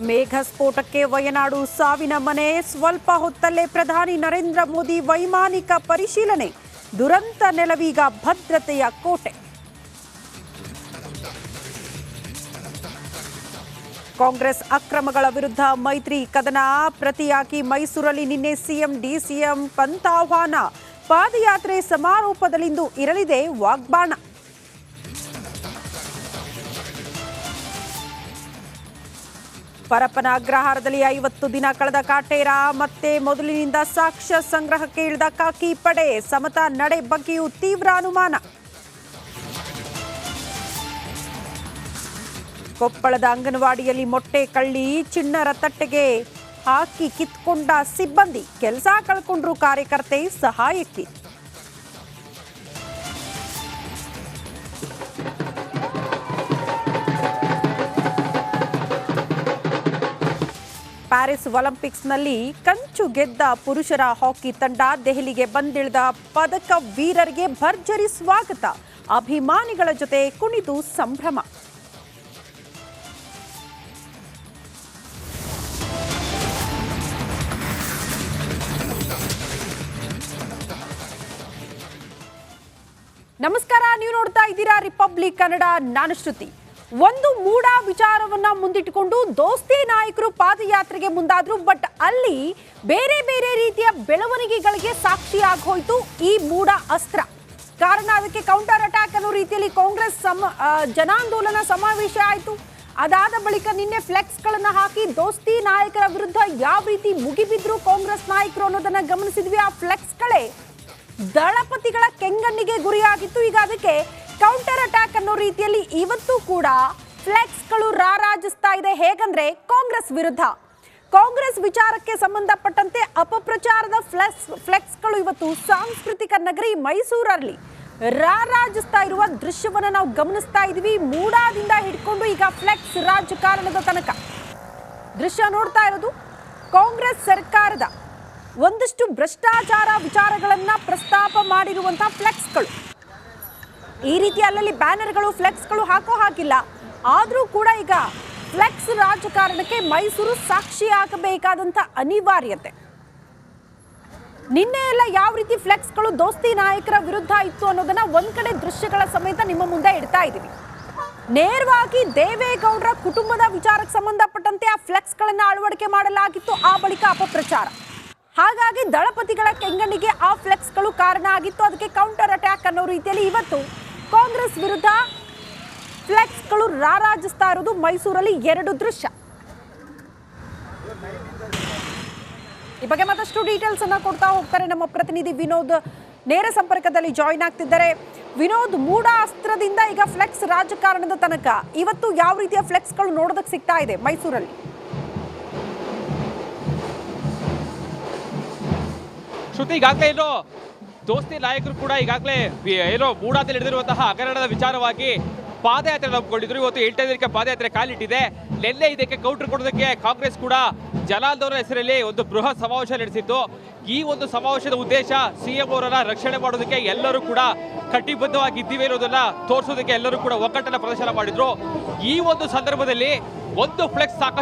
ಮೇಘ ಸ್ಫೋಟಕ್ಕೆ ವಯನಾಡು ಸಾವಿನ ಮನೆ. ಸ್ವಲ್ಪ ಹೊತ್ತಲ್ಲೇ ಪ್ರಧಾನಿ ನರೇಂದ್ರ ಮೋದಿ ವೈಮಾನಿಕ ಪರಿಶೀಲನೆ. ದುರಂತ ನೆಲವೀಗ ಭದ್ರತೆಯ ಕೋಟೆ. ಕಾಂಗ್ರೆಸ್ ಅಕ್ರಮಗಳ ವಿರುದ್ಧ ಮೈತ್ರಿ ಕದನ. ಪ್ರತಿಯಾಗಿ ಮೈಸೂರಲ್ಲಿ ನಿನ್ನೆ ಸಿಎಂ ಡಿಸಿಎಂ ಪಂತ್ ಆಹ್ವಾನ. ಪಾದಯಾತ್ರೆ ಸಮಾರೋಪದಲ್ಲಿಂದು ಇರಲಿದೆ ವಾಗ್ಬಾಣ. ಪರಪ್ಪನ ಅಗ್ರಹಾರದಲ್ಲಿ 50 ದಿನ ಕಳೆದ ಕಾಟೇರ. ಮತ್ತೆ ಮೊದಲಿನಿಂದ ಸಾಕ್ಷ್ಯ ಸಂಗ್ರಹಕ್ಕೆ ಇಳಿದ ಖಾಕಿ ಪಡೆ. ಸಮತಾ ನಡೆ ಬಗ್ಗೆಯೂ ತೀವ್ರ ಅನುಮಾನ. ಕೊಪ್ಪಳದ ಅಂಗನವಾಡಿಯಲ್ಲಿ ಮೊಟ್ಟೆ ಕಳ್ಳಿ. ಚಿಣ್ಣರ ತಟ್ಟೆಗೆ ಹಾಕಿ ಕಿತ್ಕೊಂಡ ಸಿಬ್ಬಂದಿ. ಕೆಲಸ ಕಳ್ಕೊಂಡ್ರು ಕಾರ್ಯಕರ್ತೆ ಸಹಾಯಕ್ಕೆ. ಪ್ಯಾರಿಸ್ ಒಲಿಂಪಿಕ್ಸ್ನಲ್ಲಿ ಕಂಚು ಗೆದ್ದ ಪುರುಷರ ಹಾಕಿ ತಂಡ. ದೆಹಲಿಗೆ ಬಂದಿಳಿದ ಪದಕ ವೀರರಿಗೆ ಭರ್ಜರಿ ಸ್ವಾಗತ. ಅಭಿಮಾನಿಗಳ ಜೊತೆ ಕುಣಿದು ಸಂಭ್ರಮ. ನಮಸ್ಕಾರ, ನೀವು ನೋಡ್ತಾ ಇದ್ದೀರಾ ರಿಪಬ್ಲಿಕ್ ಕನ್ನಡ. ನಾನು ಶ್ರುತಿ. ಒಂದು ಮೂಡ ವಿಚಾರವನ್ನ ಮುಂದಿಟ್ಟುಕೊಂಡು ದೋಸ್ತಿ ನಾಯಕರು ಪಾದಯಾತ್ರೆಗೆ ಮುಂದಾದ್ರು. ಬಟ್ ಅಲ್ಲಿ ಬೇರೆ ಬೇರೆ ರೀತಿಯ ಬೆಳವಣಿಗೆಗಳಿಗೆ ಸಾಕ್ಷಿ ಆಗೋಯ್ತು ಈ ಮೂಡ ಅಸ್ತ್ರ. ಕಾರಣ ಅದಕ್ಕೆ ಕೌಂಟರ್ ಅಟ್ಯಾಕ್ ಅನ್ನೋ ರೀತಿಯಲ್ಲಿ ಕಾಂಗ್ರೆಸ್ ಜನಾಂದೋಲನ ಸಮಾವೇಶ ಆಯಿತು. ಅದಾದ ಬಳಿಕ ನಿನ್ನೆ ಫ್ಲೆಕ್ಸ್ಗಳನ್ನ ಹಾಕಿ ದೋಸ್ತಿ ನಾಯಕರ ವಿರುದ್ಧ ಯಾವ ರೀತಿ ಮುಗಿಬಿದ್ರು ಕಾಂಗ್ರೆಸ್ ನಾಯಕರು ಅನ್ನೋದನ್ನ ಗಮನಿಸಿದ್ವಿ. ಆ ಫ್ಲೆಕ್ಸ್ಗಳೇ ದಳಪತಿಗಳ ಕೆಂಗಣ್ಣಿಗೆ ಗುರಿಯಾಗಿತ್ತು. ಈಗ ಅದಕ್ಕೆ ಕೌಂಟರ್ ಅಟ್ಯಾಕ್ ಅನ್ನೋ ರೀತಿಯಲ್ಲಿ ಇವತ್ತು ಕೂಡ ಫ್ಲೆಕ್ಸ್ಗಳು ರಾರಾಜಿಸ್ತಾ ಇದೆ. ಹೇಗಂದ್ರೆ ಕಾಂಗ್ರೆಸ್ ವಿರುದ್ಧ. ಕಾಂಗ್ರೆಸ್ ವಿಚಾರಕ್ಕೆ ಸಂಬಂಧಪಟ್ಟಂತೆ ಅಪಪ್ರಚಾರದ ಫ್ಲೆಕ್ಸ್ಗಳು ಇವತ್ತು ಸಾಂಸ್ಕೃತಿಕ ನಗರಿ ಮೈಸೂರಲ್ಲಿ ರಾರಾಜಿಸ್ತಾ ಇರುವ ದೃಶ್ಯವನ್ನ ನಾವು ಗಮನಿಸ್ತಾ ಇದೀವಿ. ಮೂಡಾದಿಂದ ಹಿಡ್ಕೊಂಡು ಈಗ ಫ್ಲೆಕ್ಸ್ ರಾಜಕಾರಣದ ತನಕ ದೃಶ್ಯ ನೋಡ್ತಾ ಇರೋದು. ಕಾಂಗ್ರೆಸ್ ಸರ್ಕಾರದ ಒಂದಷ್ಟು ಭ್ರಷ್ಟಾಚಾರ ವಿಚಾರಗಳನ್ನ ಪ್ರಸ್ತಾಪ ಮಾಡಿರುವಂತಹ ಫ್ಲೆಕ್ಸ್ಗಳು. ಈ ರೀತಿ ಅಲ್ಲಲ್ಲಿ ಬ್ಯಾನರ್ಗಳು ಫ್ಲೆಕ್ಸ್ಗಳು ಹಾಕಿಲ್ಲ. ಆದರೂ ಕೂಡ ಈಗ ಫ್ಲೆಕ್ಸ್ ರಾಜಕಾರಣಕ್ಕೆ ಮೈಸೂರು ಸಾಕ್ಷಿ ಆಗಬೇಕಾದಂತ ಅನಿವಾರ್ಯತೆ. ನಿನ್ನೆ ಎಲ್ಲ ಯಾವ ರೀತಿ ಫ್ಲೆಕ್ಸ್ಗಳು ದೋಸ್ತಿ ನಾಯಕರ ವಿರುದ್ಧ ಇತ್ತು ಅನ್ನೋದನ್ನ ಒಂದ್ ಕಡೆ ದೃಶ್ಯಗಳ ಸಮೇತ ನಿಮ್ಮ ಮುಂದೆ ಇಡ್ತಾ ಇದ್ದೀವಿ. ನೇರವಾಗಿ ದೇವೇಗೌಡರ ಕುಟುಂಬದ ವಿಚಾರಕ್ಕೆ ಸಂಬಂಧಪಟ್ಟಂತೆ ಆ ಫ್ಲೆಕ್ಸ್ಗಳನ್ನ ಅಳವಡಿಕೆ ಮಾಡಲಾಗಿತ್ತು. ಆ ಬಳಿಕ ಅಪಪ್ರಚಾರ. ಹಾಗಾಗಿ ದಳಪತಿಗಳ ಕೆಂಗಣ್ಣಿಗೆ ಆ ಫ್ಲೆಕ್ಸ್ಗಳು ಕಾರಣ ಆಗಿತ್ತು. ಅದಕ್ಕೆ ಕೌಂಟರ್ ಅಟ್ಯಾಕ್ ಅನ್ನೋ ರೀತಿಯಲ್ಲಿ ಇವತ್ತು ಕಾಂಗ್ರೆಸ್ ವಿರುದ್ಧ ಫ್ಲೆಕ್ಸ್ಗಳು ರಾರಾಜಿಸ್ತಾ ಇರೋದು ಮೈಸೂರಲ್ಲಿ. ಎರಡು ದೃಶ್ಯ. ಈ ಬಗ್ಗೆ ಮತ್ತಷ್ಟು ಡೀಟೇಲ್ಸ್ ಅನ್ನ ಕೊಡ್ತಾ ಹೋಗ್ತಾರೆ ನಮ್ಮ ಪ್ರತಿನಿಧಿ ವಿನೋದ್. ನೇರ ಸಂಪರ್ಕದಲ್ಲಿ ಜಾಯಿನ್ ಆಗ್ತಿದ್ದಾರೆ. ವಿನೋದ್, ಮೂಡ ಅಸ್ತ್ರದಿಂದ ಈಗ ಫ್ಲೆಕ್ಸ್ ರಾಜಕಾರಣದ ತನಕ ಇವತ್ತು ಯಾವ ರೀತಿಯ ಫ್ಲೆಕ್ಸ್ಗಳು ನೋಡೋದಕ್ಕೆ ಸಿಗ್ತಾ ಇದೆ ಮೈಸೂರಲ್ಲಿ? ಶ್ರುತಿ, ಈಗಾಗಲೇ ಏನೋ ದೋಸ್ತಿ ನಾಯಕರು ಕೂಡ ಈಗಾಗಲೇ ಏನೋ ಮೂಡಾದಲ್ಲಿ ಹಿಡಿದಿರುವಂತಹ ಹಗರಣದ ವಿಚಾರವಾಗಿ ಪಾದಯಾತ್ರೆ ನಂಬಿಕೊಂಡಿದ್ರು. ಇವತ್ತು 8ನೇ ದಿನಕ್ಕೆ ಪಾದಯಾತ್ರೆ ಕಾಲಿಟ್ಟಿದೆ. ನಿನ್ನೆ ಇದಕ್ಕೆ ಕೌಂಟರ್ ಕೊಡೋದಕ್ಕೆ ಕಾಂಗ್ರೆಸ್ ಕೂಡ ಜನಾಂದೋಲನ ಹೆಸರಲ್ಲಿ ಒಂದು ಬೃಹತ್ ಸಮಾವೇಶ ನಡೆಸಿತ್ತು. ಈ ಒಂದು ಸಮಾವೇಶದ ಉದ್ದೇಶ ಸಿಎಂ ಅವರನ್ನ ರಕ್ಷಣೆ ಮಾಡೋದಕ್ಕೆ ಎಲ್ಲರೂ ಕೂಡ ಕಟಿಬದ್ಧವಾಗಿದ್ದೀವಿ ಅನ್ನೋದನ್ನ ತೋರಿಸೋದಕ್ಕೆ ಎಲ್ಲರೂ ಕೂಡ ಒಗ್ಗಟ್ಟನ್ನ ಪ್ರದರ್ಶನ ಮಾಡಿದ್ರು. ಈ ಒಂದು ಸಂದರ್ಭದಲ್ಲಿ ಒಂದು ಫ್ಲೆಕ್ಸ್ ಸಾಕಷ್ಟು